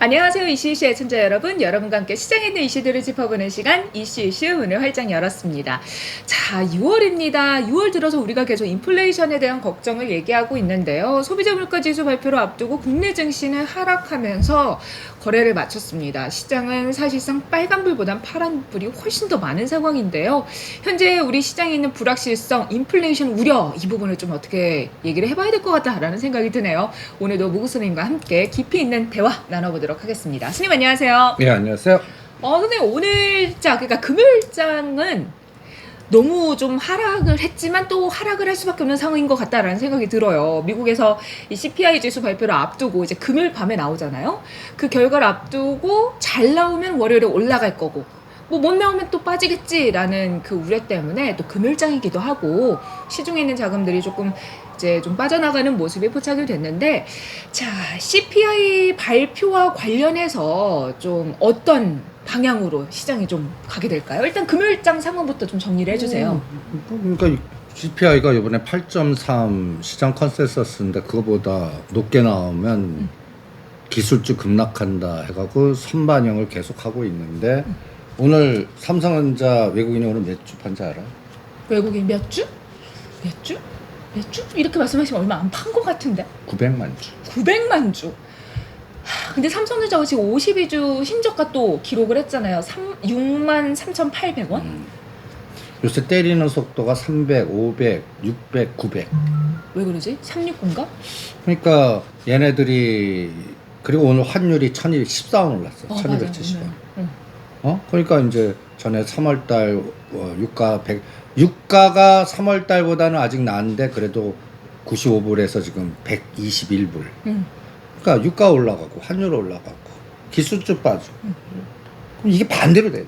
안녕하세요. 이슈이슈 애청자 여러분. 여러분과 함께 시장에 있는 이슈들을 짚어보는 시간 이슈이슈 문을 활짝 열었습니다. 자, 6월입니다. 6월 들어서 우리가 계속 인플레이션에 대한 걱정을 얘기하고 있는데요. 소비자 물가지수 발표를 앞두고 국내 증시는 하락하면서 거래를 마쳤습니다. 시장은 사실상 빨간불보단 파란불이 훨씬 더 많은 상황인데요. 현재 우리 시장에 있는 불확실성, 인플레이션 우려 이 부분을 좀 어떻게 얘기를 해봐야 될 것 같다라는 생각이 드네요. 오늘도 무구 스님과 함께 깊이 있는 대화 나눠보도록 하겠습니다. 스님 안녕하세요. 네, 안녕하세요. 선생님 오늘자 그러니까 금요일장은 너무 좀 하락을 했지만 또 하락을 할 수밖에 없는 상황인 것 같다라는 생각이 들어요. 미국에서 이 CPI 지수 발표를 앞두고 이제 금요일 밤에 나오잖아요. 그 결과를 앞두고 잘 나오면 월요일에 올라갈 거고 뭐 못 나오면 또 빠지겠지라는 그 우려 때문에 또 금요일장이기도 하고 시중에 있는 자금들이 조금 이제 좀 빠져나가는 모습이 포착이 됐는데, 자, CPI 발표와 관련해서 좀 어떤 방향으로 시장이 좀 가게 될까요? 일단 금요일장 상황부터 좀 정리를 해주세요. 그러니까 CPI가 이번에 8.3 시장 컨센서스인데 그거보다 높게 나오면 기술주 급락한다 해가지고 선반영을 계속하고 있는데 오늘 삼성전자 외국인이 오늘 몇 주 판지 알아? 외국인 몇 주? 몇 주? 몇 주? 이렇게 말씀하시면 얼마 안 판 것 같은데? 900만 주. 900만 주. 근데 삼성전자가 지금 52주 신저가 또 기록을 했잖아요. 63,800원? 요새 때리는 속도가 300, 500, 600, 900. 왜 그러지? 369인가? 그러니까 얘네들이 그리고 오늘 환율이 1214원 올랐어. 1270원. 그러니까 이제 전에 3월달 유가가 3월달보다는 아직 나은데 그래도 95불에서 지금 121불. 그러니까 유가 올라가고 환율 올라가고 기술주 빠지고 그럼 이게 반대로 돼요.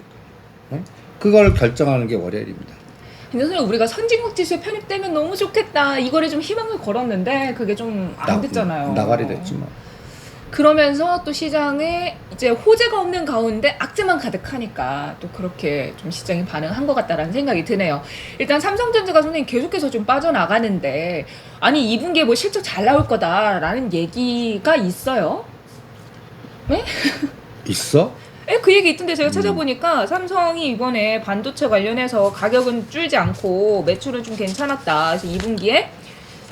그걸 결정하는 게 월요일입니다. 근데 선생님 우리가 선진국 지수에 편입되면 너무 좋겠다 이거를 좀 희망을 걸었는데 그게 좀 안 됐잖아요. 나가리 됐지 뭐. 그러면서 또 시장에 이제 호재가 없는 가운데 악재만 가득하니까 또 그렇게 좀 시장이 반응한 것 같다라는 생각이 드네요. 일단 삼성전자가 선생님 계속해서 좀 빠져나가는데 아니 2분기에 뭐 실적 잘 나올 거다라는 얘기가 있어요. 네? 있어? 네, 그 얘기 있던데 제가 찾아보니까 삼성이 이번에 반도체 관련해서 가격은 줄지 않고 매출은 좀 괜찮았다. 그래서 2분기에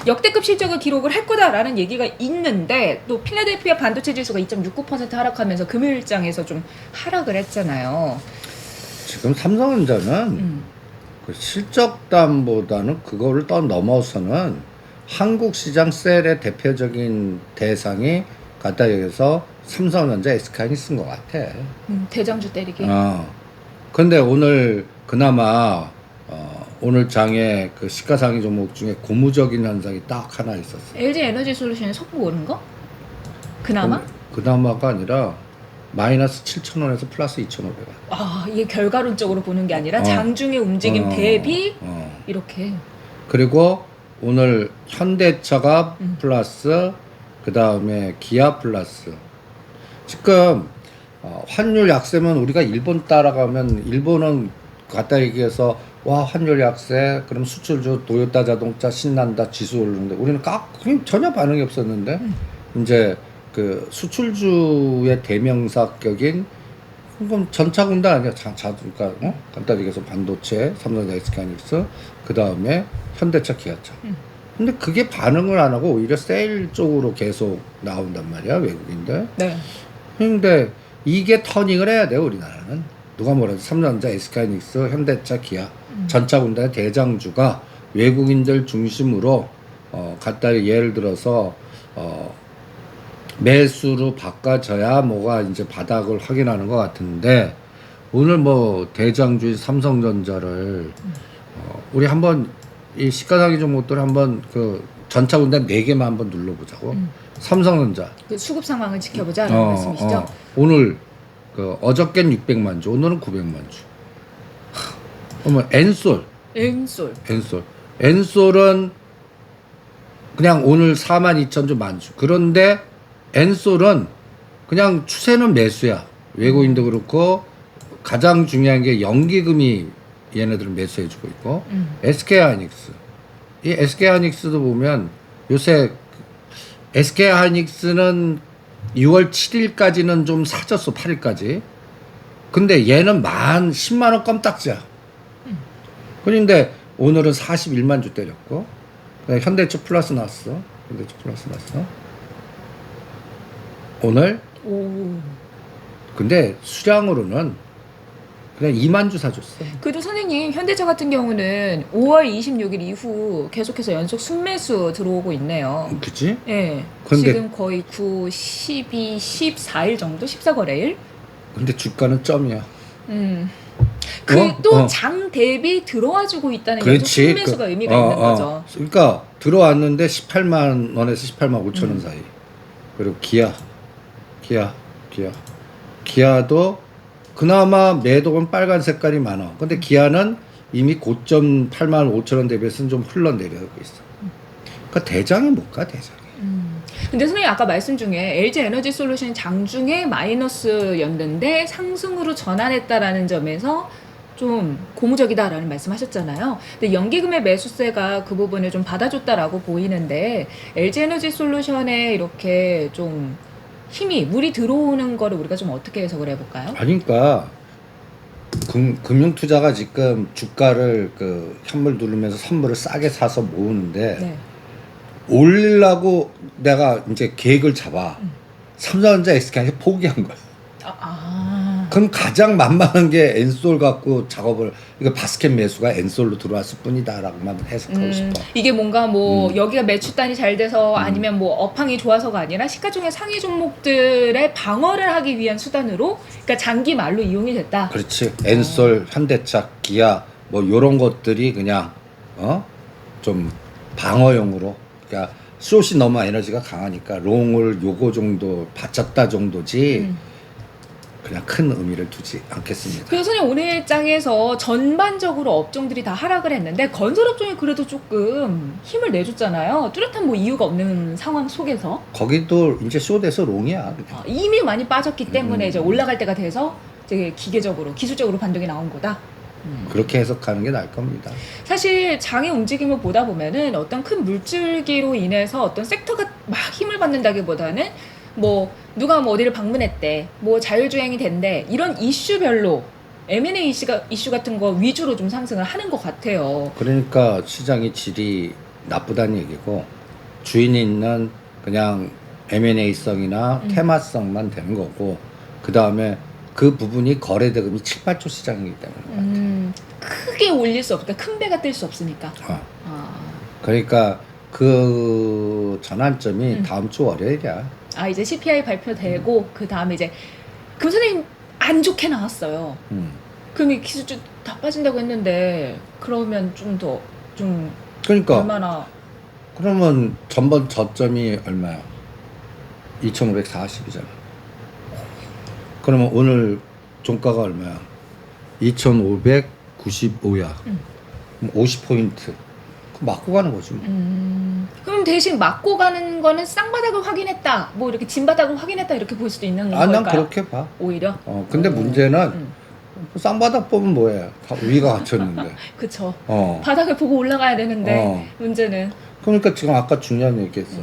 역대급 실적을 기록을 할 거다라는 얘기가 있는데 또 필라델피아 반도체 지수가 2.69% 하락하면서 금요일장에서 좀 하락을 했잖아요. 지금 삼성전자는 그 실적담보다는 그거를 넘어서는 한국 시장 셀의 대표적인 대상이 갖다 여기서 삼성전자 SK하이닉스인 것 같아. 대장주 때리기. 근데 오늘 그나마 오늘 장에 그 시가상위 종목 중에 고무적인 현상이 딱 하나 있었어. LG 에너지 솔루션이 속보 오른 거? 그나마? 그나마가 아니라 마이너스 7,000원에서 플러스 2,500원. 아, 이게 결과론적으로 보는 게 아니라 장중의 움직임 대비 이렇게. 그리고 오늘 현대차가 플러스 그 다음에 기아 플러스. 지금 환율 약세면 우리가 일본 따라가면 일본은 갖다 얘기해서 와 환율 약세 그럼 수출주 도요타 자동차 신난다 지수 오르는데 우리는 전혀 반응이 없었는데 이제 그 수출주의 대명사격인 그럼 전차군단 아니야 그러니까 간단히 얘기해서 반도체 삼성전자 SK하이닉스 그 다음에 현대차 기아차 근데 그게 반응을 안 하고 오히려 세일 쪽으로 계속 나온단 말이야 외국인들. 네. 근데 이게 터닝을 해야 돼요 우리나라는. 누가 뭐라도 삼성전자, SK하이닉스, 현대차, 기아 전차군단의 대장주가 외국인들 중심으로 갖다 예를 들어서 매수로 바꿔져야 뭐가 이제 바닥을 확인하는 것 같은데 오늘 뭐 대장주인 삼성전자를 우리 한번 이 시가상위 종목들 한번 그 전차군단 4개만 한번 눌러보자고. 삼성전자 그 수급 상황을 지켜보자라는 말씀이시죠? 오늘 그 어저께는 600만 주, 오늘은 900만 주. 그러면 엔솔은 그냥 오늘 42,000주 만주. 그런데 엔솔은 그냥 추세는 매수야. 외국인도 그렇고 가장 중요한 게 연기금이 얘네들은 매수해주고 있고 SK하이닉스. 이 SK하이닉스도 보면 요새 SK하이닉스는 2월 7일까지는 좀 사졌어. 8일까지. 근데 얘는 10만 원 껌딱지야. 그런데 오늘은 41만 주 때렸고 현대차 플러스 나왔어. 현대차 플러스 나왔어. 오늘 오. 근데 수량으로는 그냥 2만 주 사줬어. 그래도 선생님 현대차 같은 경우는 5월 26일 이후 계속해서 연속 순매수 들어오고 있네요. 그치? 예. 근데- 지금 거의 9, 12, 14일 정도? 14거래일? 근데 주가는 점이야. 그 어? 또 어. 장 대비 들어와주고 있다는 연속 그렇지. 순매수가 의미가 있는 거죠. 그러니까 들어왔는데 18만 원에서 18만 5천 원 사이. 그리고 기아도 그나마 매도는 빨간 색깔이 많아. 근데 기아는 이미 고점 8만 5천 원 대비해서는 좀 흘러내려고 있어. 그러니까 대장이 못 가, 대장이. 근데 선생님 아까 말씀 중에 LG 에너지 솔루션 장중에 마이너스였는데 상승으로 전환했다라는 점에서 좀 고무적이다라는 말씀하셨잖아요. 근데 연기금의 매수세가 그 부분을 좀 받아줬다라고 보이는데 LG 에너지 솔루션에 이렇게 좀 힘이 물이 들어오는 거를 우리가 좀 어떻게 해석을 해볼까요? 그러니까 금융투자가 지금 주가를 그 현물 누르면서 선물을 싸게 사서 모으는데 네. 올리려고 내가 이제 계획을 잡아. 삼성전자 SK한테 포기한 거야. 그럼 가장 만만한 게 엔솔 갖고 작업을 이거 바스켓 매수가 엔솔로 들어왔을 뿐이다라고만 해석하고 싶어. 이게 뭔가 뭐 여기가 매출단이 잘 돼서 아니면 뭐 업황이 좋아서가 아니라 시가총액 상위 종목들의 방어를 하기 위한 수단으로 그러니까 장기 말로 이용이 됐다. 그렇지. 엔솔, 현대차, 기아 뭐 요런 것들이 그냥 좀 방어용으로. 그러니까 숏이 너무 에너지가 강하니까 롱을 요거 정도 받쳤다 정도지. 그냥 큰 의미를 두지 않겠습니다. 그래서 선생님 오늘 장에서 전반적으로 업종들이 다 하락을 했는데 건설업종이 그래도 조금 힘을 내줬잖아요. 뚜렷한 뭐 이유가 없는 상황 속에서 거기도 이제 숏에서 롱이야. 그냥. 이미 많이 빠졌기 때문에 이제 올라갈 때가 돼서 이제 기계적으로 기술적으로 반등이 나온 거다. 그렇게 해석하는 게 나을 겁니다. 사실 장의 움직임을 보다 보면은 어떤 큰 물줄기로 인해서 어떤 섹터가 막 힘을 받는다기보다는 뭐 누가 뭐 어디를 방문했대, 뭐 자율주행이 된대 이런 이슈별로 M&A 이슈 같은 거 위주로 좀 상승을 하는 것 같아요. 그러니까 시장의 질이 나쁘다는 얘기고 주인이 있는 그냥 M&A성이나 테마성만 되는 거고 그 다음에 그 부분이 거래대금이 7, 8조 시장이기 때문에 크게 올릴 수 없으니까 큰 배가 뜰 수 없으니까. 그러니까 그 전환점이 다음 주 월요일이야. 이제 CPI 발표되고 그 다음에 이제 그럼 선생님 안 좋게 나왔어요. 그럼 이 기술주 다 빠진다고 했는데 그러면 좀 더 좀 그러니까 얼마나 그러면 전번 저점이 얼마야? 2,540이잖아. 그러면 오늘 종가가 얼마야? 2,595야. 50포인트. 맞고 가는 거지. 그럼 대신 맞고 가는 거는 쌍바닥을 확인했다, 뭐 이렇게 진바닥을 확인했다 이렇게 볼 수도 있는 걸까요? 난 그렇게 봐. 오히려? 근데 문제는 쌍바닥 보면 뭐해? 다 위가 갇혔는데. 그쵸. 어. 바닥을 보고 올라가야 되는데 문제는 그러니까 지금 아까 중요한 얘기했어.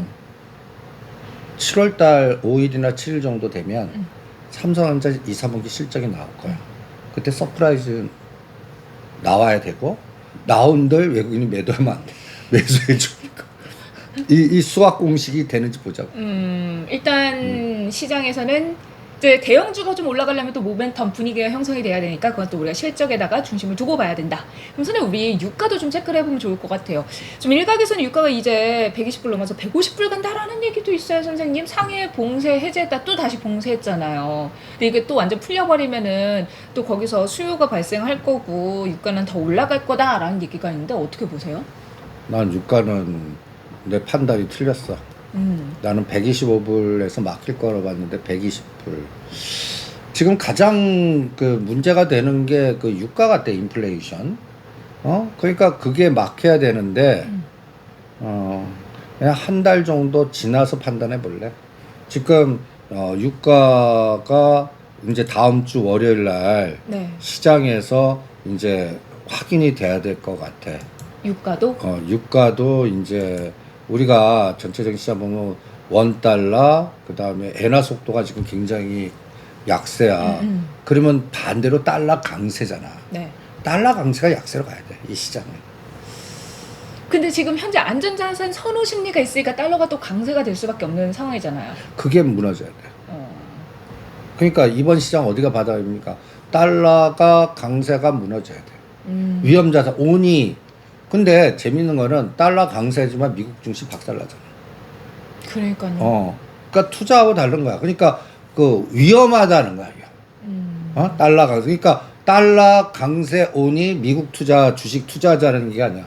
7월달 5일이나 7일 정도 되면 삼성전자 2, 3분기 실적이 나올 거야. 그때 서프라이즈 나와야 되고 나온들 외국인이 매도하면 안 돼. 매수해 주니까. 이 수학 공식이 되는지 보자고. 일단 시장에서는 이제 대형주가 좀 올라가려면 또 모멘텀 분위기가 형성이 돼야 되니까 그건 또 우리가 실적에다가 중심을 두고 봐야 된다. 그럼 선생님 우리 유가도 좀 체크를 해보면 좋을 것 같아요. 좀 일각에서는 유가가 이제 120불 넘어서 150불 간다라는 얘기도 있어요. 선생님 상해 봉쇄 해제했다 또 다시 봉쇄했잖아요. 근데 이게 또 완전 풀려버리면은 또 거기서 수요가 발생할 거고 유가는 더 올라갈 거다라는 얘기가 있는데 어떻게 보세요? 난 유가는 내 판단이 틀렸어. 나는 125불에서 막힐 거라고 봤는데 120불. 지금 가장 그 문제가 되는 게 그 유가 같아. 인플레이션. 그러니까 그게 막혀야 되는데 그냥 한 달 정도 지나서 판단해 볼래. 지금 유가가 이제 다음 주 월요일 날 시장에서 이제 확인이 돼야 될 것 같아. 유가도? 유가도 이제 우리가 전체적인 시장 보면 원달러 그다음에 엔화 속도가 지금 굉장히 약세야. 그러면 반대로 달러 강세잖아. 네. 달러 강세가 약세로 가야 돼. 이 시장은. 근데 지금 현재 안전자산 선호 심리가 있으니까 달러가 또 강세가 될 수밖에 없는 상황이잖아요. 그게 무너져야 돼. 어. 그러니까 이번 시장 어디가 바닥입니까? 달러가 강세가 무너져야 돼. 위험자산 온이. 근데 재밌는 거는 달러 강세지만 미국 증시 박살나잖아. 그러니까요. 그러니까 투자하고 다른 거야. 그러니까 그 위험하다는 거야. 달러 강세. 그러니까 달러 강세 온이 미국 투자 주식 투자자라는 게 아니야.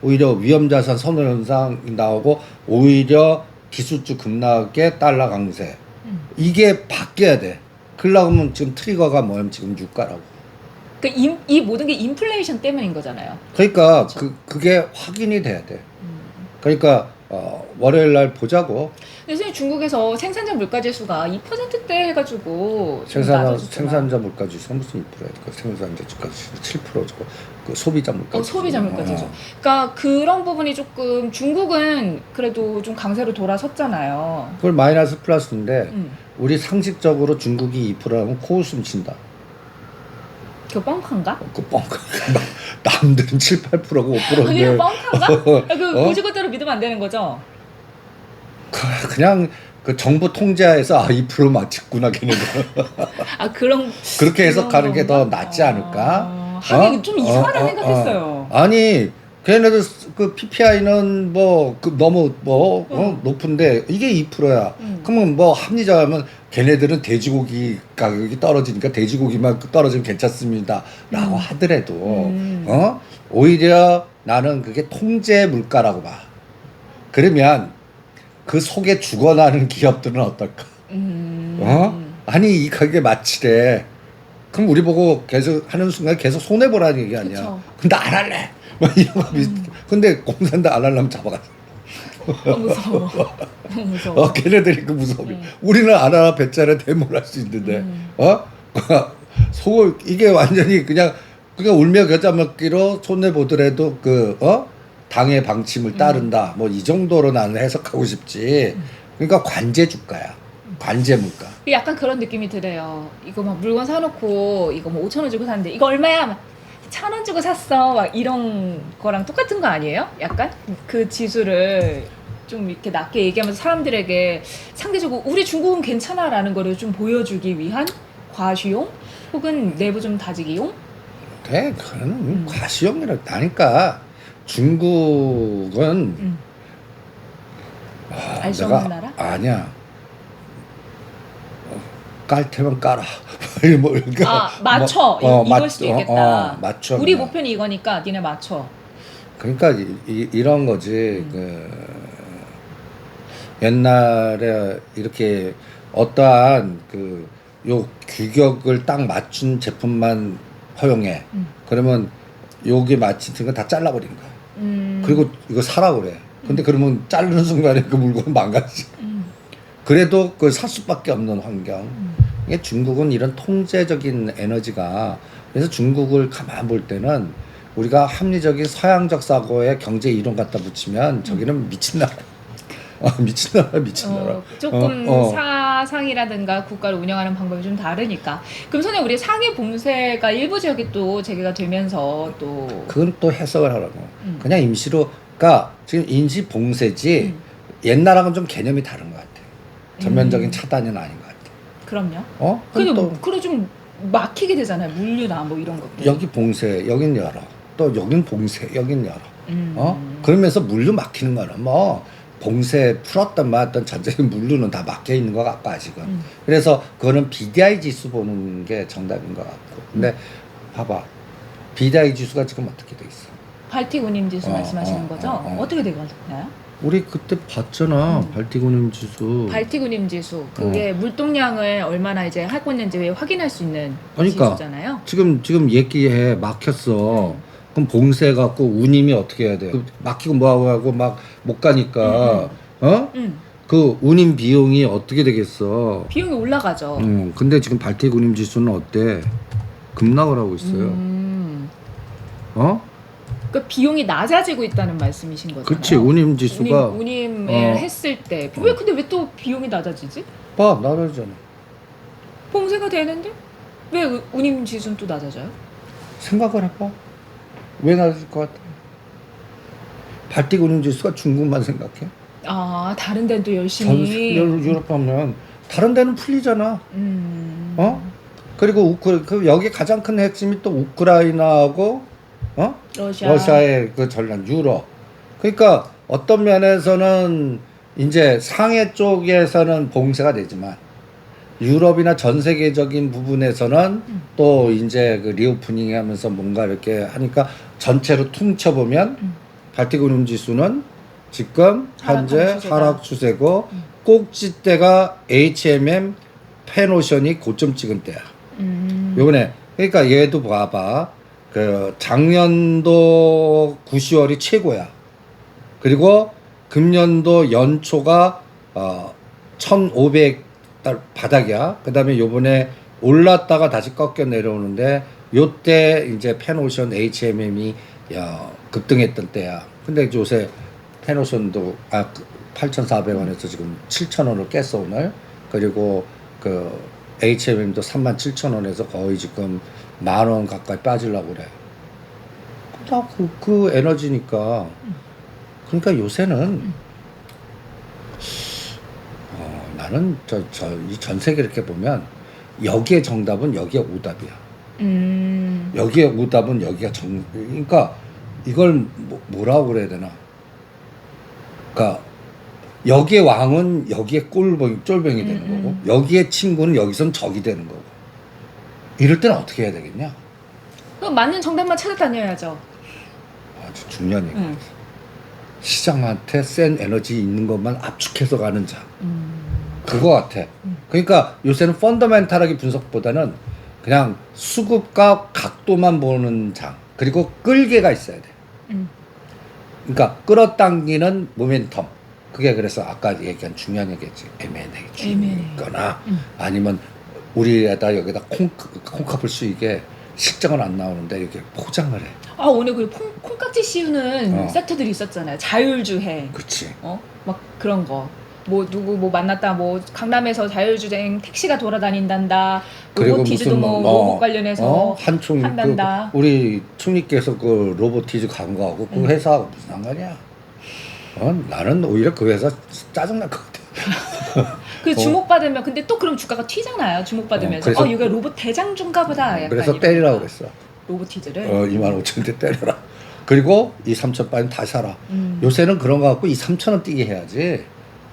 오히려 위험자산 선호 현상이 나오고 오히려 기술주 급락에 달러 강세. 이게 바뀌어야 돼. 그러려면 지금 트리거가 뭐냐면 지금 유가라고. 그러니까 이 모든 게 인플레이션 때문인 거잖아요. 그러니까 그렇죠. 그게 확인이 돼야 돼. 그러니까 월요일 날 보자고. 근데 선생님 중국에서 생산자 물가지수가 2%대 해가지고 좀 낮아졌잖아요. 생산자 물가지수 무슨 2%야? 그 생산자 물가지수 7% 저거 그 소비자 물가지수. 소비자 물가지수. 그러니까 그런 부분이 조금 중국은 그래도 좀 강세로 돌아섰잖아요. 그걸 마이너스 플러스인데 음. 우리 상식적으로 중국이 2%라면 코웃음 친다. 그 뻥칸가? 그 뻥카. 남들은 7, 8%고 5%인데. 아니요 뻥칸가? 그 어? 보시고대로 믿으면 안 되는 거죠? 그냥 그 정부 통제하에서 2% 맞췄구나 걔네들. 아 그런 그렇게 해서 그런 가는 게 더 건가? 낫지 않을까? 하긴 좀 이상하다 생각했어요. 아니 걔네들 그 PPI는 뭐 그 너무 높은데 이게 2%야. 그러면 뭐 합리적하면 걔네들은 돼지고기 가격이 떨어지니까 돼지고기만 떨어지면 괜찮습니다라고 하더라도 오히려 나는 그게 통제 물가라고 봐. 그러면 그 속에 죽어나는 기업들은 어떨까? 아니 이 가격에 맞추래. 그럼 우리 보고 계속 하는 순간 계속 손해 보라는 얘기 아니야. 그쵸. 근데 안 할래. 막 이런 거 비슷. 근데 공산당 안 하려면 잡아가. 무서워. 너무 무서워. 걔네들이 그 무서움이. 우리는 안 하나 배짜리 대모할 수 있는데, 속을 이게 완전히 그냥 울며 겨자 먹기로 손해 보더라도 당의 방침을 따른다. 뭐 이 정도로 나는 해석하고 싶지. 그러니까 관제 주가야. 관제 물가. 약간 그런 느낌이 들어요. 이거 막 물건 사놓고 이거 뭐 5,000원 주고 샀는데 이거 얼마야? 1,000원 주고 샀어. 막 이런 거랑 똑같은 거 아니에요? 약간 그 지수를 좀 이렇게 낮게 얘기하면서 사람들에게 상대적으로 우리 중국은 괜찮아라는 거를 좀 보여주기 위한 과시용 혹은 내부 좀 다지기용? 네, 그거는 과시용이라 나니까 중국은 알 수 없는 나라? 아니야. 깔 테면 깔아. 뭐 그러니까 맞춰. 이걸 수도 있겠다. 맞춰. 우리 그냥. 목표는 이거니까 니네 맞춰. 그러니까 이런 거지. 옛날에 이렇게 어떠한 요 규격을 딱 맞춘 제품만 허용해. 그러면 여기 맞춘 거 다 잘라버린 거야. 그리고 이거 사라 그래. 근데 그러면 자르는 순간에 그 물건 망가지. 그래도 그걸 살 수밖에 없는 환경. 이게 중국은 이런 통제적인 에너지가 그래서 중국을 가만 볼 때는 우리가 합리적인 서양적 사고에 경제 이론 갖다 붙이면 저기는 미친 나라. 미친 나라. 조금 사상이라든가 국가를 운영하는 방법이 좀 다르니까. 그럼 선생님 우리 상해 봉쇄가 일부 지역이 또 재개가 되면서 또 그건 또 해석을 하라고. 그냥 임시로 그러니까 지금 임시 봉쇄지 옛날하고는 좀 개념이 다른 것 같아. 전면적인 차단은 아닌 것 같아. 그럼요. 근데 그래 좀 막히게 되잖아요. 물류나 뭐 이런 것들. 여기 봉쇄, 여긴 열어. 또 여긴 봉쇄, 여긴 열어. 그러면서 물류 막히는 거는 뭐 봉쇄 풀었던 말던 전체적인 물류는 다 막혀 있는 것 같고 아직은. 그래서 그거는 BDI 지수 보는 게 정답인 것 같고. 근데 봐봐, BDI 지수가 지금 어떻게 돼 있어? 발틱 운임 지수 말씀하시는 거죠? 어떻게 되거나요? 우리 그때 봤잖아. 발틱 운임 지수. 발틱 운임 지수. 그게 물동량을 얼마나 이제 하고 있는지 확인할 수 있는 그러니까 지수잖아요. 지금 얘기해 막혔어. 그럼 봉쇄 갖고 운임이 어떻게 해야 돼? 막히고 뭐하고 막 못 가니까 그 운임 비용이 어떻게 되겠어? 비용이 올라가죠. 근데 지금 발틱 운임 지수는 어때? 급락을 하고 있어요. 그러니까 비용이 낮아지고 있다는 말씀이신 거잖아요. 그렇지. 운임 지수가 운임을 했을 때 왜 근데 왜 또 비용이 낮아지지? 봐 낮아지잖아. 봉쇄가 되는데 왜 운임 지수는 또 낮아져요? 생각을 해봐. 왜 낮아질 것 같아? 발틱 운임 지수가 중국만 생각해? 아 다른 데는 또 열심히 유럽 가면 다른 데는 풀리잖아. 어? 그리고 여기 가장 큰 핵심이 또 우크라이나하고 러시아의 그 전란 유럽. 그러니까 어떤 면에서는 이제 상해 쪽에서는 봉쇄가 되지만 유럽이나 전 세계적인 부분에서는 또 이제 그 리오프닝 하면서 뭔가 이렇게 하니까 전체로 퉁쳐 보면 발틱 운임 지수는 지금 현재 하락 추세고 꼭지대가 HMM 펜오션이 고점 찍은 때야. 요번에 그러니까 얘도 봐봐. 그 작년도 9, 10월이 최고야. 그리고 금년도 연초가 1,500 바닥이야. 그다음에 요번에 올랐다가 다시 꺾여 내려오는데 요때 이제 펜오션 HMM이 급등했던 때야. 근데 요새 펜오션도 8,400원에서 지금 7,000원을 깼어 오늘. 그리고 그 HMM도 37,000원에서 거의 지금 10,000원 가까이 빠지려고 그래. 다 그 에너지니까. 그러니까 요새는 나는 이 전 세계 이렇게 보면 여기에 정답은 여기에 오답이야. 여기에 오답은 여기가 그러니까 이걸 뭐라고 그래야 되나? 그러니까 여기에 왕은 여기에 쫄병이 되는 거고 여기에 친구는 여기선 적이 되는 거고 이럴 때는 어떻게 해야 되겠냐? 그럼 맞는 정답만 찾아다녀야죠. 아주 중요한 얘기. 시장한테 센 에너지 있는 것만 압축해서 가는 자. 그거 같아. 그러니까 요새는 펀더멘탈하게 분석보다는 그냥 수급과 각도만 보는 장. 그리고 끌개가 있어야 돼. 그러니까 끌어당기는 모멘텀. 그게 그래서 아까 얘기한 중요한 얘기였지. M&A거나 아니면 우리에다 여기다 콩값을 수익에 실적은 안 나오는데 이렇게 포장을 해. 오늘 그 콩깍지 씌우는 세트들이 있었잖아요. 자율주행. 그렇지. 막 그런 거. 뭐 누구 뭐 만났다 뭐 강남에서 자율주행 택시가 돌아다닌단다. 로보티즈도 뭐 로봇 관련해서 한총 한단다. 우리 총리께서 그 로보티즈 간 거하고 그 회사하고 무슨 상관이야? 나는 오히려 그 회사 짜증날 것 같아. 그 주목받으면 근데 또 그럼 주가가 튀잖아요. 주목받으면서 이거 로봇 대장주인가 보다. 약간 그래서 때리라고 그랬어. 로보티즈를 25,000원대 때려라. 그리고 이 3,000원까지는 다시 사라. 요새는 그런 거 갖고 이 3,000원 뛰게 해야지.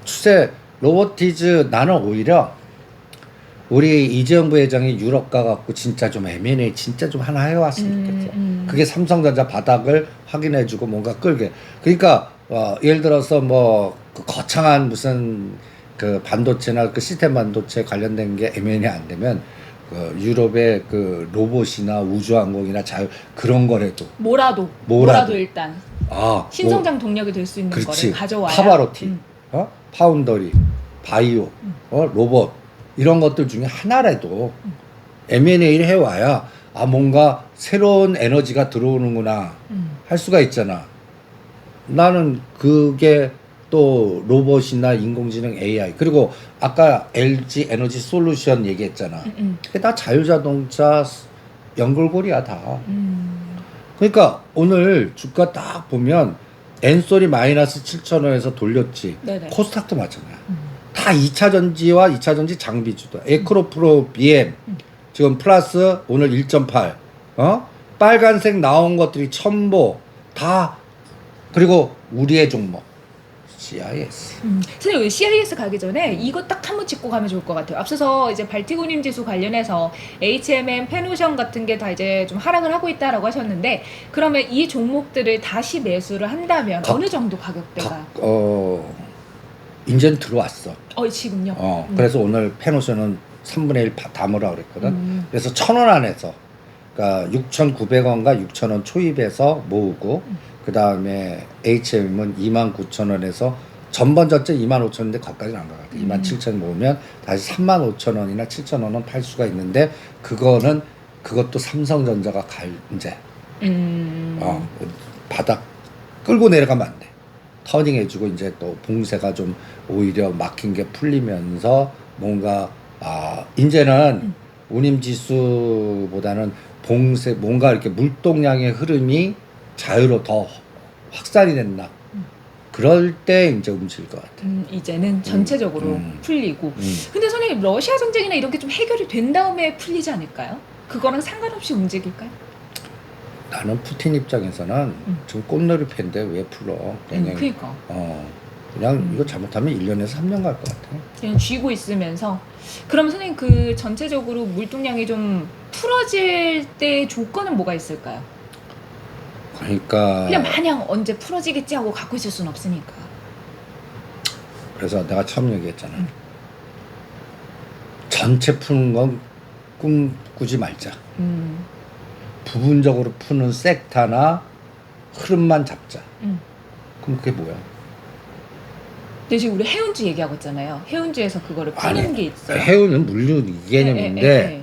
추세 로보티즈 나는 오히려 우리 이재용 부회장이 유럽 가갖고 진짜 좀 M&A 진짜 좀 하나 해왔으면 좋겠어. 그게 삼성전자 바닥을 확인해주고 뭔가 끌게. 그러니까 예를 들어서 그 거창한 무슨 그 반도체나 그 시스템 반도체 관련된 게 M&A 안 되면 그 유럽의 그 로봇이나 우주항공이나 그런 거라도 뭐라도 일단 신성장 동력이 될 수 있는 그렇지. 거를 가져와야. 파바로티, 파운더리, 바이오, 로봇 이런 것들 중에 하나라도 M&A를 해와야 뭔가 새로운 에너지가 들어오는구나 할 수가 있잖아. 나는 그게 또 로봇이나 인공지능 AI 그리고 아까 LG 에너지 솔루션 얘기했잖아. 그게 다 자율자동차 연결고리야 다. 그러니까 오늘 주가 딱 보면 엔솔이 마이너스 7,000원에서 돌렸지. 네네. 코스닥도 마찬가지야. 다 2차전지와 2차전지 장비주다. 에크로프로 BM 지금 플러스 오늘 1.8 빨간색 나온 것들이 첨보 다 그리고 우리의 종목 CIS. 선생님 CIS 가기 전에 이거 딱 한번 짚고 가면 좋을 것 같아요. 앞서서 이제 발티고님 지수 관련해서 HMM, 펜오션 같은 게 다 이제 좀 하락을 하고 있다라고 하셨는데 그러면 이 종목들을 다시 매수를 한다면 어느 정도 가격대가? 이제는 들어왔어. 지금요? 그래서 오늘 펜오션은 3분의 1 담으라 그랬거든. 그래서 1,000원 안에서 그러니까 6,900원과 6,000원 초입해서 모으고 그 다음에 HM은 29,000원에서 전번 전체 25,000원인데 거기까지는 안 가거든. 27,000원 모으면 다시 35,000원이나 7,000원은 팔 수가 있는데 그것도 삼성전자가 갈 이제 바닥 끌고 내려가면 안 돼. 터닝해주고 이제 또 봉쇄가 좀 오히려 막힌 게 풀리면서 뭔가 이제는 운임지수보다는 봉쇄 뭔가 이렇게 물동량의 흐름이 자유로 더 확산이 됐나. 그럴 때 이제 움직일 것 같아. 이제는 전체적으로 풀리고. 근데 선생님 러시아 전쟁이나 이런 게 좀 해결이 된 다음에 풀리지 않을까요? 그거랑 상관없이 움직일까요? 나는 푸틴 입장에서는 지금 꽃놀이 팬데 왜 풀어? 그러니까. 그냥 이거 잘못하면 1년에서 3년 갈 것 같아. 그냥 쥐고 있으면서. 그럼 선생님 그 전체적으로 물동량이 좀 풀어질 때 조건은 뭐가 있을까요? 그러니까 그냥 마냥 언제 풀어지겠지 하고 갖고 있을 수는 없으니까. 그래서 내가 처음 얘기했잖아. 전체 푸는 건 꿈꾸지 말자. 부분적으로 푸는 섹터나 흐름만 잡자. 그럼 그게 뭐야? 근데 지금 우리 해운주 얘기하고 있잖아요. 해운주에서 그거를 푸는 게 있어요. 해운은 물론 이 개념인데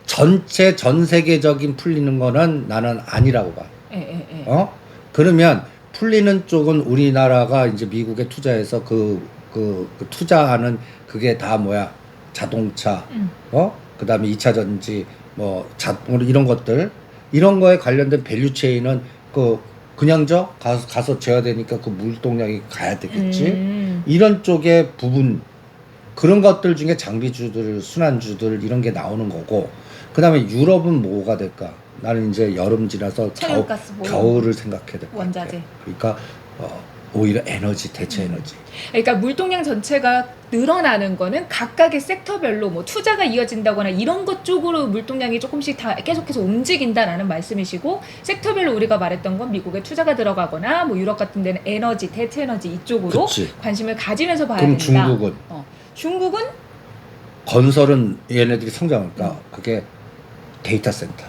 전체 전 세계적인 풀리는 거는 나는 아니라고 봐. 그러면 풀리는 쪽은 우리나라가 이제 미국에 투자해서 그 투자하는 그게 다 뭐야? 자동차, 그다음에 2차 전지, 뭐 이런 것들, 이런 거에 관련된 밸류 체인은 그냥 가서 재야 되니까 그 물동량이 가야 되겠지. 이런 쪽의 부분, 그런 것들 중에 장비주들, 순환주들 이런 게 나오는 거고. 그다음에 유럽은 뭐가 될까? 나는 이제 여름지라서 겨울을 생각해야 될 것 같아. 원자재. 그러니까 오히려 에너지, 대체 에너지. 그러니까 물동량 전체가 늘어나는 거는 각각의 섹터별로 뭐 투자가 이어진다거나 이런 것 쪽으로 물동량이 조금씩 다 계속해서 움직인다라는 말씀이시고, 섹터별로 우리가 말했던 건 미국에 투자가 들어가거나 뭐 유럽 같은 데는 에너지, 대체 에너지 이쪽으로 그치. 관심을 가지면서 봐야 그럼 된다. 중국은? 중국은 건설은 얘네들이 성장하니까 그게 데이터 센터.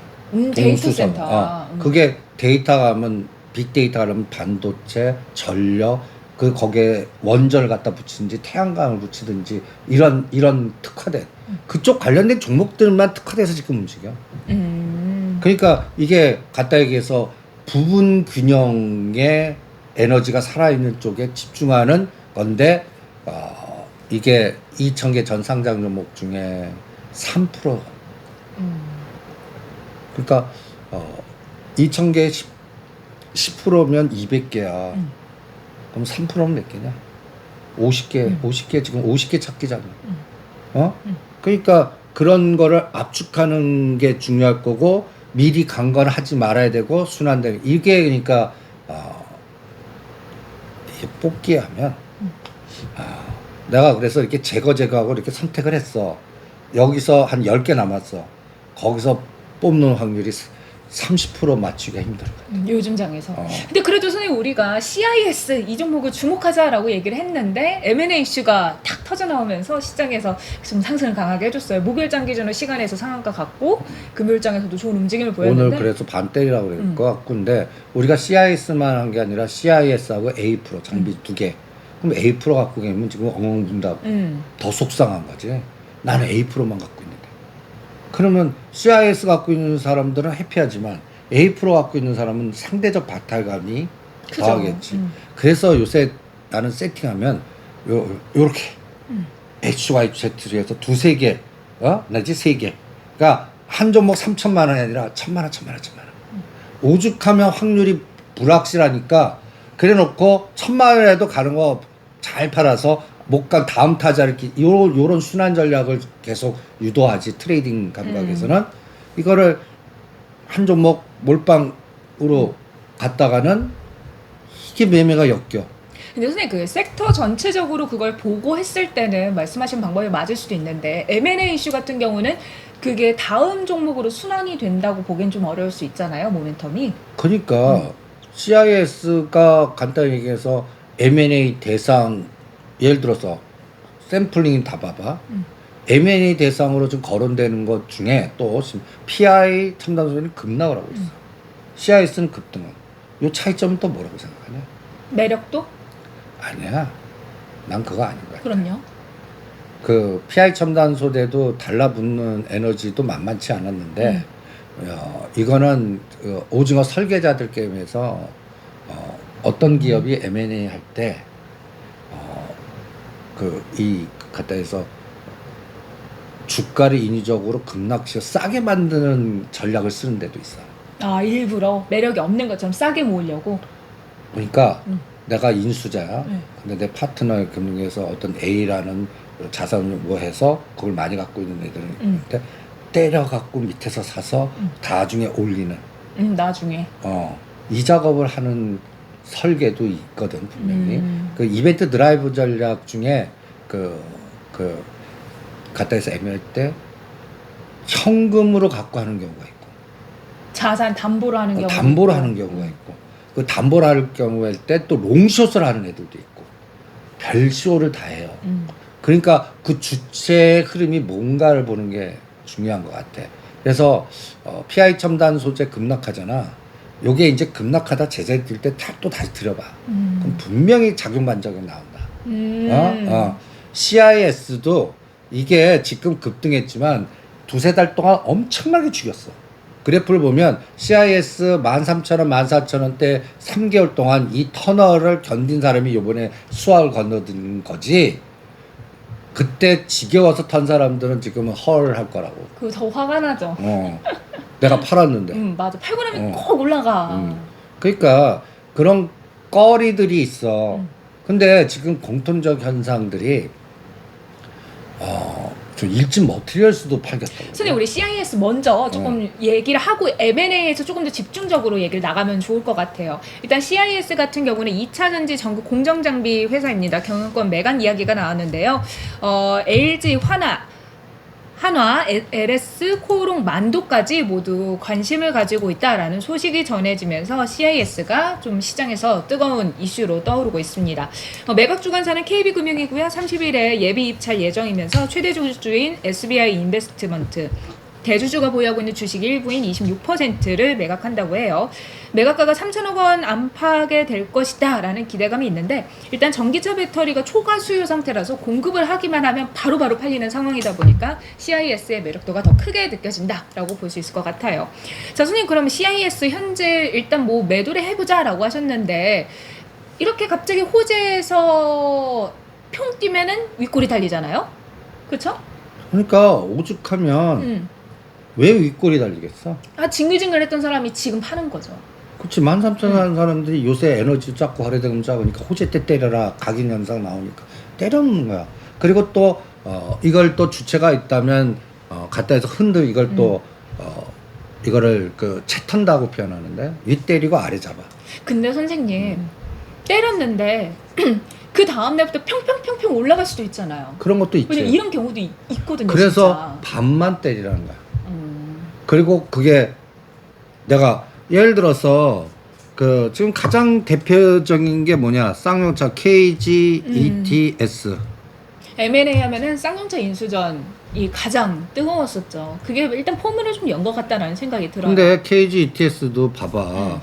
데이터 센터. 그게 데이터가 하면 빅데이터가 하면 반도체, 전력, 거기에 원전을 갖다 붙이든지 태양광을 붙이든지 이런 특화된 그쪽 관련된 종목들만 특화돼서 지금 움직여. 그러니까 이게 갖다 얘기해서 부분 균형의 에너지가 살아있는 쪽에 집중하는 건데, 이게 2,000개 전 상장 종목 중에 3%. 그러니까 2,000개 10%면 200개야. 그럼 3%면 몇 개냐? 50개, 50개 지금 50개 찾기잖아. 그러니까 그런 거를 압축하는 게 중요할 거고, 미리 강건하지 말아야 되고, 순환되는 이게 그러니까 뽑기 하면 내가 그래서 이렇게 제거하고 이렇게 선택을 했어. 여기서 한 10개 남았어. 거기서 뽑는 확률이 30% 맞추기가 힘들어. 요즘 장에서. 근데 그래도 선생님 우리가 CIS 이 종목을 주목하자라고 얘기를 했는데 M&A 이슈가 탁 터져 나오면서 시장에서 좀 상승을 강하게 해줬어요. 목요일장 기준으로 시간에서 상한가 갔고 금요일장에서도 좋은 움직임을 보였는데 오늘 그래서 반 때리라고 그럴 것 같군데, 우리가 CIS만 한 게 아니라 CIS하고 A 장비 2개. 그럼 A 갖고 계면 지금 엉엉 분다고 더 속상한 거지. 나는 A%만 갖고 있는데. 그러면 CIS 갖고 있는 사람들은 해피하지만 A 갖고 있는 사람은 상대적 박탈감이 더하겠지. 그래서 요새 나는 세팅하면 요렇게 XYZ로 해서 2-3개, 내지 3개. 그러니까 한 종목 3,000만 원이 아니라 1,000만 원. 오죽하면 확률이 불확실하니까 그래 놓고 1,000만 원에도 가는 거 잘 팔아서 못 간 다음 타자를 요런 순환 전략을 계속 유도하지. 트레이딩 감각에서는 이거를 한 종목 몰빵으로 갔다가는 이게 매매가 엮여. 근데 선생님 그 섹터 전체적으로 그걸 보고 했을 때는 말씀하신 방법이 맞을 수도 있는데, M&A 이슈 같은 경우는 그게 다음 종목으로 순환이 된다고 보기엔 좀 어려울 수 있잖아요, 모멘텀이. 그러니까 CIS가 간단히 얘기해서 M&A 대상, 예를 들어서 샘플링 다 봐봐. M&A 대상으로 좀 거론되는 것 중에 또 PI 첨단소리는 급락을 하고 있어. CIS는 급등을. 이 차이점은 또 뭐라고 생각하냐? 매력도? 아니야. 난 그거 아닌 거야. 그럼요. 그 PI 첨단 소재도 달라붙는 에너지도 만만치 않았는데, 이거는 오징어 설계자들 게임에서 어떤 기업이 M&A 할 때 이 갖다 해서 주가를 인위적으로 급락시켜 싸게 만드는 전략을 쓰는 데도 있어. 아, 일부러 매력이 없는 것처럼 싸게 모으려고. 그러니까 음. 내가 인수자야. 네. 근데 내 파트너의 금융에서 어떤 A라는 자산을 뭐 해서 그걸 많이 갖고 있는 애들한테 때려갖고 밑에서 사서 나중에 올리는 나중에. 이 작업을 하는 설계도 있거든 분명히. 그 이벤트 드라이브 전략 중에 갖다 해서 애매할 때 현금으로 갖고 하는 경우가 있고 자산 담보로 하는 경우. 담보로 하는 경우가 있고 그 담보로 할 경우일 때 또 롱숏을 하는 애들도 있고 별쇼를 다 해요. 그러니까 그 주체의 흐름이 뭔가를 보는 게 중요한 것 같아. 그래서 PI 첨단 소재 급락하잖아. 요게 이제 급락하다 제재 뛸 때 또 다시 들여봐. 그럼 분명히 작용 반작용 나온다. CIS도 이게 지금 급등했지만 두세 달 동안 엄청나게 죽였어. 그래프를 보면 CIS 13,000원, 14,000원대 3개월 동안 이 터널을 견딘 사람이 요번에 수학을 건너든 거지. 그때 지겨워서 턴 사람들은 지금은 헐 할 거라고. 그 더 화가 나죠. 내가 팔았는데. 맞아. 팔고 나면 꼭 올라가. 그러니까 그런 거리들이 있어. 근데 지금 공통적 현상들이 좀 일진 머티리얼스도 팔겠다고. 선생님, 우리 CIS 먼저 조금 얘기를 하고 M&A에서 조금 더 집중적으로 얘기를 나가면 좋을 것 같아요. 일단 CIS 같은 경우는 2차전지 전국 공정장비 회사입니다. 경영권 매각 이야기가 나왔는데요. LG, 한화, LS, 코오롱, 만도까지 모두 관심을 가지고 있다라는 소식이 전해지면서 CIS가 좀 시장에서 뜨거운 이슈로 떠오르고 있습니다. 매각 주관사는 KB금융이고요. 30일에 예비 입찰 예정이면서 최대 주주인 SBI 인베스트먼트, 대주주가 보유하고 있는 주식 일부인 26%를 매각한다고 해요. 매각가가 3천억 원 안팎에 될 것이다 라는 기대감이 있는데, 일단 전기차 배터리가 초과 수요 상태라서 공급을 하기만 하면 바로바로 팔리는 상황이다 보니까 CIS의 매력도가 더 크게 느껴진다라고 볼 수 있을 것 같아요. 자, 선생님, 그러면 CIS 현재 일단 뭐 매도를 해보자 라고 하셨는데, 이렇게 갑자기 호재에서 평 뛰면은 윗골이 달리잖아요? 그쵸? 그러니까 오죽하면 왜 윗골이 달리겠어? 징글징글했던 사람이 지금 파는 거죠. 그렇지. 13,000원 하는 사람들이 요새 에너지 작고 하려되면 작으니까 호재 때 때려라 각인 현상 나오니까 때려놓는 거야. 그리고 또 이걸 또 주체가 있다면 갖다 해서 흔들 이걸 또 이거를 채 턴다고 표현하는데 윗 때리고 아래 잡아. 근데 선생님 때렸는데 그 다음 날부터 평평평평 올라갈 수도 있잖아요. 그런 것도 있지. 왜냐면 이런 경우도 있거든요. 그래서 진짜. 반만 때리라는 거야. 그리고 그게 내가 예를 들어서 지금 가장 대표적인 게 뭐냐, 쌍용차 KG ETS. M&A 하면은 쌍용차 인수전이 가장 뜨거웠었죠. 그게 일단 폼을 좀 연 것 같다라는 생각이 들어요. 근데 KG ETS도 봐봐.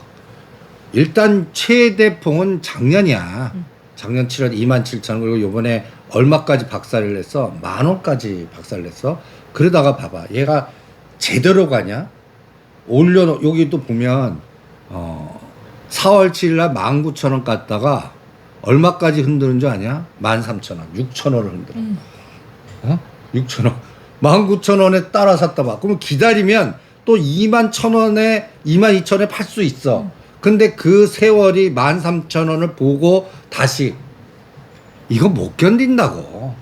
일단 최대 폭은 작년이야. 작년 7월 27,000원, 그리고 요번에 얼마까지 박살을 냈어? 10,000원까지 박살을 냈어. 그러다가 봐봐, 얘가 제대로 가냐? 여기도 보면 4월 7일날 19,000원 갔다가 얼마까지 흔드는 줄 아냐? 13,000원, 6,000원을 흔들어. 6,000원, 19,000원에 따라 샀다 봐. 그러면 기다리면 또 21,000원에 22,000원에 팔 수 있어. 근데 그 세월이 13,000원을 보고 다시 이거 못 견딘다고.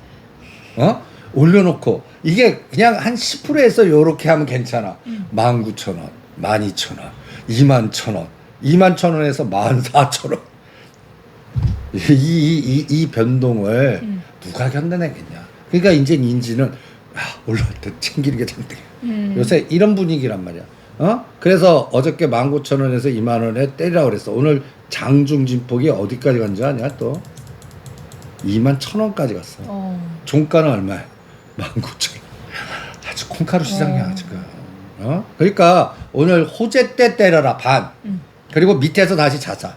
올려놓고 이게 그냥 한 10%에서 요렇게 하면 괜찮아. 19,000원, 12,000원, 21,000원, 21,000원에서 14,000원. 이 변동을 누가 견뎌내겠냐. 그러니까 이제 인지는 올라올 때 챙기는 게 장땡이야. 요새 이런 분위기란 말이야. 그래서 어저께 19,000원에서 20,000원에 때리라고 그랬어. 오늘 장중진폭이 어디까지 간 줄 아냐? 또 21,000원까지 갔어. 종가는 얼마야? 19,000원. 아주 콩가루 시장이야 지금. 그러니까 오늘 호재 때 때려라 반. 그리고 밑에서 다시 자자.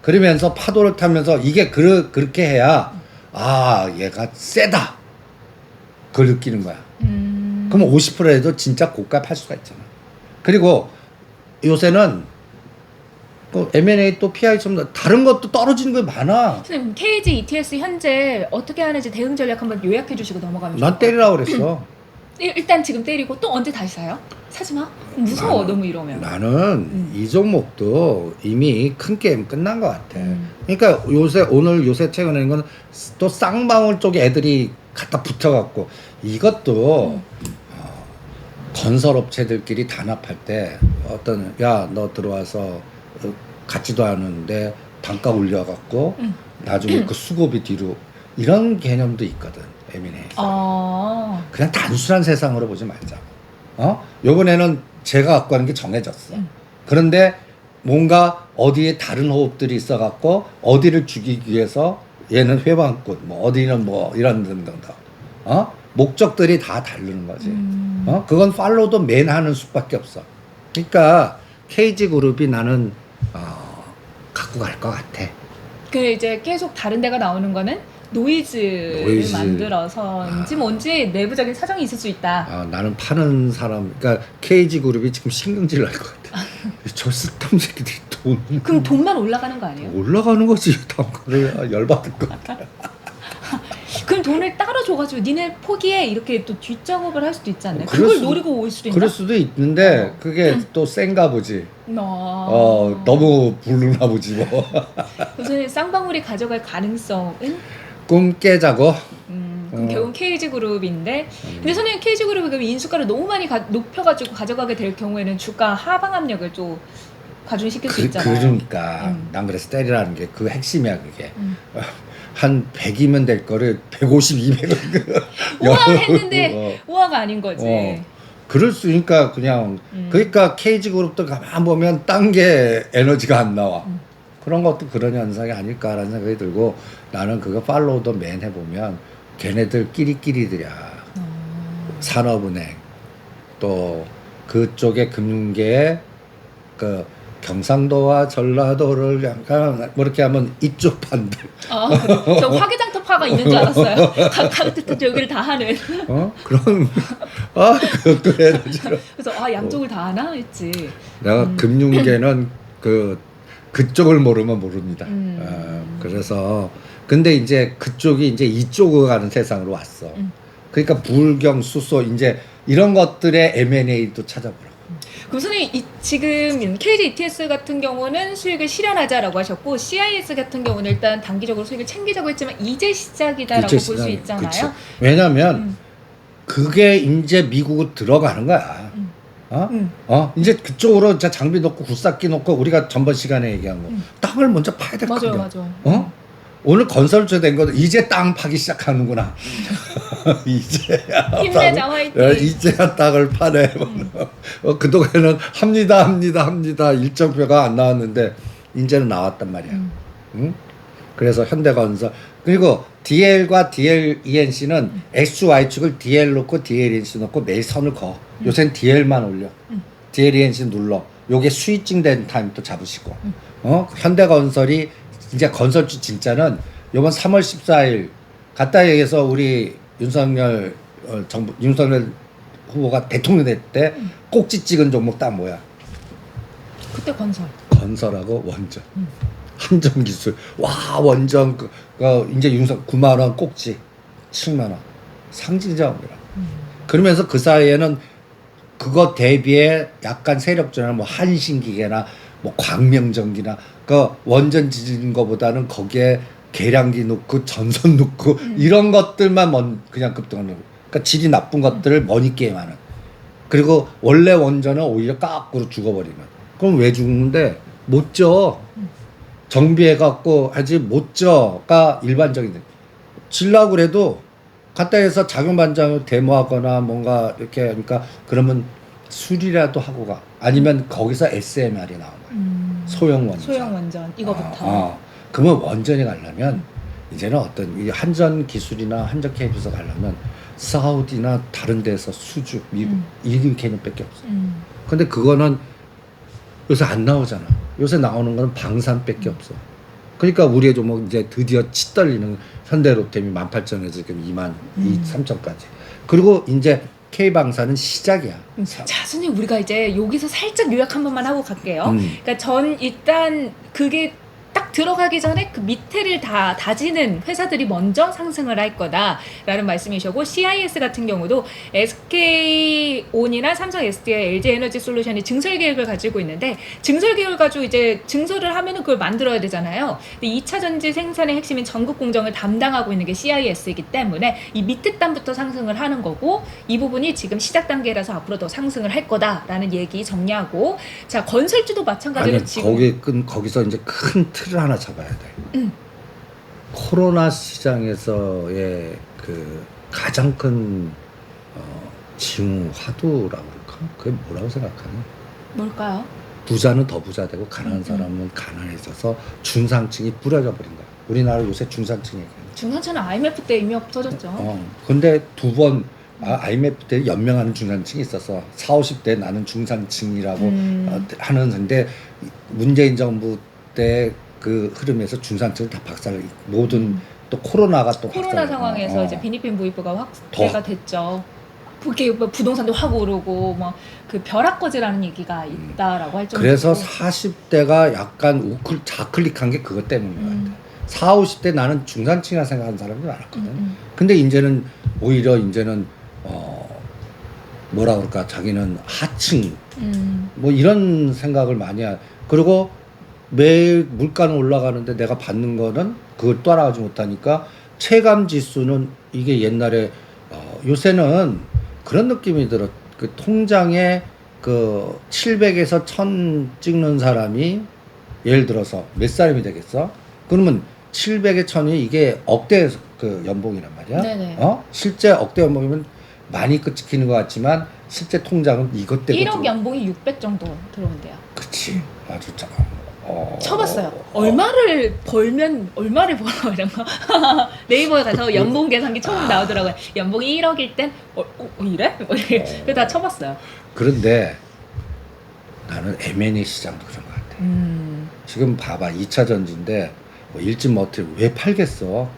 그러면서 파도를 타면서 이게 그렇게 해야 얘가 세다. 그걸 느끼는 거야. 그럼 50%에도 진짜 고가 팔 수가 있잖아. 그리고 요새는 그 M&A 또 PI처럼 다른 것도 떨어지는 게 많아. 선생님 KG ETS 현재 어떻게 하는지 대응 전략 한번 요약해 주시고 넘어가면 난 때리라고 그랬어. 일단 지금 때리고 또 언제 다시 사요? 사지 마. 무서워 너무 이러면. 나는 이 종목도 이미 큰 게임 끝난 것 같아. 그러니까 요새 최근에 건 또 쌍방울 쪽에 애들이 갖다 붙여갖고 이것도 건설업체들끼리 단합할 때 어떤 야 너 들어와서 같지도 않은데 단가 올려갖고 나중에 그 수고비 뒤로 이런 개념도 있거든. M&A에서. 그냥 단순한 세상으로 보지 말자. 요번에는 제가 갖고 가는 게 정해졌어. 그런데 뭔가 어디에 다른 호흡들이 있어갖고 어디를 죽이기 위해서 얘는 회방꽃, 뭐 어디는 뭐 이런 등등. 목적들이 다 다르는 거지. 그건 팔로우도 맨 하는 수밖에 없어. 그러니까 KG그룹이 나는 갖고 갈 것 같아. 그 이제 계속 다른 데가 나오는 거는 노이즈를 만들어서인지 뭔지 내부적인 사정이 있을 수 있다. 나는 파는 사람, 그러니까 KG그룹이 지금 신경질 날 것 같아. 저 쓸데없는 새끼들이 돈. 그럼 돈만 올라가는 거 아니에요? 올라가는 거지. 당근을 열받을 것 같아. 그럼 돈을 따로 줘가지고 니네 포기해 이렇게 또 뒷작업을 할 수도 있지 않나요? 그걸 노리고 올 수도 있나? 그럴 수도 있는데 그게 또 센가 보지. 너무 부르나 보지 뭐. 우선 쌍방울이 가져갈 가능성은? 꿈 깨자고. 그럼 결국은 KG그룹인데 근데 선생님 KG그룹이 그럼 인수가를 너무 많이 높여가지고 가져가게 될 경우에는 주가 하방 압력을 또 가중시킬 수 있잖아요. 그러니까 난 그래서 때리라는 게 그 핵심이야 그게. 한 100이면 될 거를 150, 200을 우와 했는데 우와가 아닌 거지. 그럴 수 있으니까 그냥 그러니까 KG그룹도 가만 보면 딴 게 에너지가 안 나와. 그런 것도 그런 현상이 아닐까라는 생각이 들고 나는 그거 팔로우 더 맨 해보면 걔네들 끼리끼리들이야. 산업은행 또 그쪽에 금융계에 그 경상도와 전라도를 약간 뭐 이렇게 하면 이쪽 반들. 저 화개장터파가 있는 줄 알았어요. 각 여기를 다 하는. 그런 그 에너지로. 그래서 양쪽을 다 하나 했지. 내가 금융계는 그쪽을 모르면 모릅니다. 그래서 근데 이제 그쪽이 이제 이쪽으로 가는 세상으로 왔어. 그러니까 불경, 수소 이제 이런 것들의 M&A도 찾아보라고. 그럼 선생님 지금 KG ETS 같은 경우는 수익을 실현하자라고 하셨고 CIS 같은 경우는 일단 단기적으로 수익을 챙기자고 했지만 이제 시작이다라고 볼 수 있잖아요. 그치. 왜냐하면 그게 이제 미국으로 들어가는 거야. 이제 그쪽으로 장비 놓고 굴삭기 놓고 우리가 전번 시간에 얘기한 거 땅을 먼저 파야 될 거야. 맞아. 오늘 건설주 된 것도 이제 땅 파기 시작하는구나. 이제야 힘내자 화이팅. 이제야 땅을 파네. 그동안에는 합니다 일정표가 안 나왔는데 이제는 나왔단 말이야. 그래서 현대건설 그리고 DL과 DLENC는 XY축을 DL 놓고 DLENC 놓고 매일 선을 그어. 요새는 DL만 올려. DLENC 눌러. 요게 스위칭 된 타임 또 잡으시고. 현대건설이 이제 건설주 진짜는 이번 3월 14일 갖다 얘기해서 우리 윤석열 후보가 대통령 될 때 꼭지 찍은 종목 딱 뭐야? 그때 건설하고 원전. 한전기술. 와 원전 이제 윤석 9만 원 꼭지 7만 원 상징자입니다. 그러면서 그 사이에는 그거 대비해 약간 세력전환 뭐 한신기계나 뭐 광명전기나 그 원전 지진 거보다는 거기에 계량기 넣고 전선 넣고 이런 것들만 그냥 급등하는 거예요. 그러니까 질이 나쁜 것들을 머니 게임하는. 그리고 원래 원전은 오히려 까꾸로 죽어버리면 그럼 왜 죽는데 못 져. 정비해갖고 하지 못 져가 일반적인. 질라고 그래도 갖다 해서 작용 반장을 데모하거나 뭔가 이렇게 그러니까 그러면 수리라도 하고 가. 아니면 거기서 SMR이 나온 거야. 소형 원전 이거부터. 그러면 원전에 가려면 이제는 어떤 이 한전 기술이나 한전 케이블에서 가려면 사우디나 다른 데서 수주 미국 이 개념밖에 없어. 근데 그거는 요새 안 나오잖아. 요새 나오는 거는 방산밖에 없어. 그러니까 우리의 종목 이제 드디어 치 떨리는 현대로템이 18,000에서 지금 23,000까지. 그리고 이제 SK방사는 시작이야. 자, 선생님 우리가 이제 여기서 살짝 요약 한 번만 하고 갈게요. 그러니까 전 일단 그게 딱 들어가기 전에 그 밑에를 다 다지는 회사들이 먼저 상승을 할 거다라는 말씀이셨고, CIS 같은 경우도 SK온이나 삼성 SDI, LG에너지 솔루션이 증설 계획을 가지고 있는데, 증설 계획을 가지고 이제 증설을 하면은 그걸 만들어야 되잖아요. 근데 2차 전지 생산의 핵심인 전국 공정을 담당하고 있는 게 CIS이기 때문에 이 밑에 단부터 상승을 하는 거고, 이 부분이 지금 시작 단계라서 앞으로 더 상승을 할 거다라는 얘기 정리하고, 자, 건설주도 마찬가지로 아니, 지금 거기서 이제 큰 틀을 하나 잡아야 돼. 코로나 시장에서의 그 가장 큰 징후 화두라고 그럴까? 그게 뭐라고 생각하니? 뭘까요? 부자는 더 부자 되고 가난한 사람은 가난해져서 중상층이 뿌려져 버린 거야. 우리나라 요새 중상층 얘기해. 중산층은 IMF 때 이미 없어졌죠. 근데 두 번 IMF 때 연명하는 중산층이 있었어. 40, 50대 나는 중산층이라고 하는데 문재인 정부 때 그 흐름에서 중산층을 다 박살을 모든 또 코로나가 또 코로나 상황에서 이제 비니핀 부익부가 확대가 됐죠. 그게 뭐 부동산도 확 오르고 뭐 그 벼락거지라는 얘기가 있다라고 할 정도로. 그래서 40대가 약간 좌클릭한 게 그것 때문인 것 같아. 40, 50대 나는 중산층이라 생각하는 사람이 많았거든. 근데 이제는 오히려 이제는 뭐라 그럴까, 자기는 하층 뭐 이런 생각을 많이 그리고 매일 물가는 올라가는데 내가 받는 거는 그걸 따라가지 못하니까 체감 지수는 이게 옛날에 요새는 그런 느낌이 들어. 그 통장에 그 700에서 1000 찍는 사람이 예를 들어서 몇 사람이 되겠어? 그러면 700에 1000이 이게 억대 그 연봉이란 말이야. 네네. 실제 억대 연봉이면 많이 찍히는 것 같지만 실제 통장은 이것 때문에 1억 연봉이 600 정도 들어온대요. 그치. 아주 참. 쳐봤어요. 얼마를 벌면 얼마를 벌어 이런 거. 네이버에 가서 연봉 계산기 처음 나오더라고요. 연봉이 1억일 땐 이래? 그거 다 쳐봤어요. 그런데 나는 M&A 시장도 그런 것 같아. 지금 봐봐. 2차 전지인데 뭐 일진 머틀 왜 팔겠어?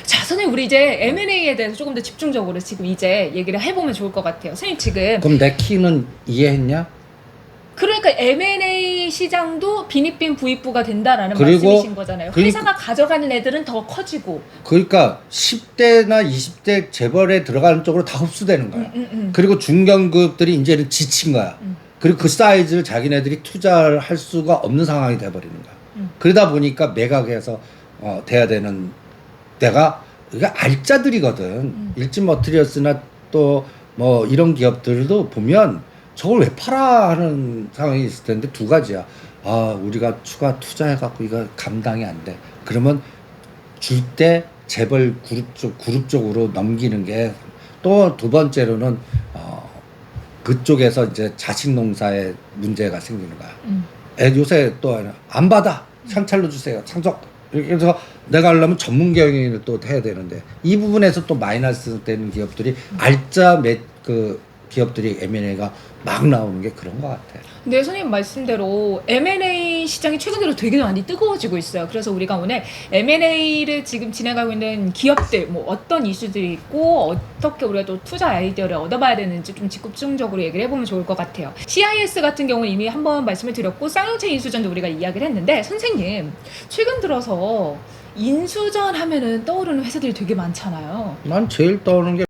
자, 선생님 우리 이제 M&A에 대해서 조금 더 집중적으로 지금 이제 얘기를 해보면 좋을 것 같아요. 선생님 지금 그럼 내 키는 이해했냐? 그러니까 M&A 시장도 비니핀 부익부가 된다라는 그리고 말씀이신 거잖아요. 회사가 가져가는 애들은 더 커지고. 그러니까 10대나 20대 재벌에 들어가는 쪽으로 다 흡수되는 거야. 그리고 중견급들이 이제는 지친 거야. 그리고 그 사이즈를 자기네들이 투자를 할 수가 없는 상황이 돼버리는 거야. 그러다 보니까 매각해서 돼야 되는 데가 이게 알짜들이거든. 일진 머티리얼스나 또 뭐 이런 기업들도 보면 저걸 왜 팔아 하는 상황이 있을 텐데 두 가지야. 우리가 추가 투자해갖고 이거 감당이 안 돼. 그러면 줄 때 재벌 그룹 쪽으로 넘기는 게, 또 두 번째로는 그쪽에서 이제 자식 농사에 문제가 생기는 거야. 요새 또 안 받아. 현찰로 주세요. 상속. 이렇게 해서 내가 하려면 전문 경영을 또 해야 되는데 이 부분에서 또 마이너스 되는 기업들이 알짜 그 기업들이 M&A가 막 나오는 게 그런 것 같아. 네, 선생님 말씀대로 M&A 시장이 최근 들어 되게 많이 뜨거워지고 있어요. 그래서 우리가 오늘 M&A를 지금 진행하고 있는 기업들, 뭐 어떤 이슈들이 있고 어떻게 우리가 또 투자 아이디어를 얻어봐야 되는지 좀 집중적으로 얘기를 해보면 좋을 것 같아요. CIS 같은 경우는 이미 한번 말씀을 드렸고 쌍용차 인수전도 우리가 이야기를 했는데, 선생님 최근 들어서 인수전 하면은 떠오르는 회사들이 되게 많잖아요. 난 제일 떠오르는 게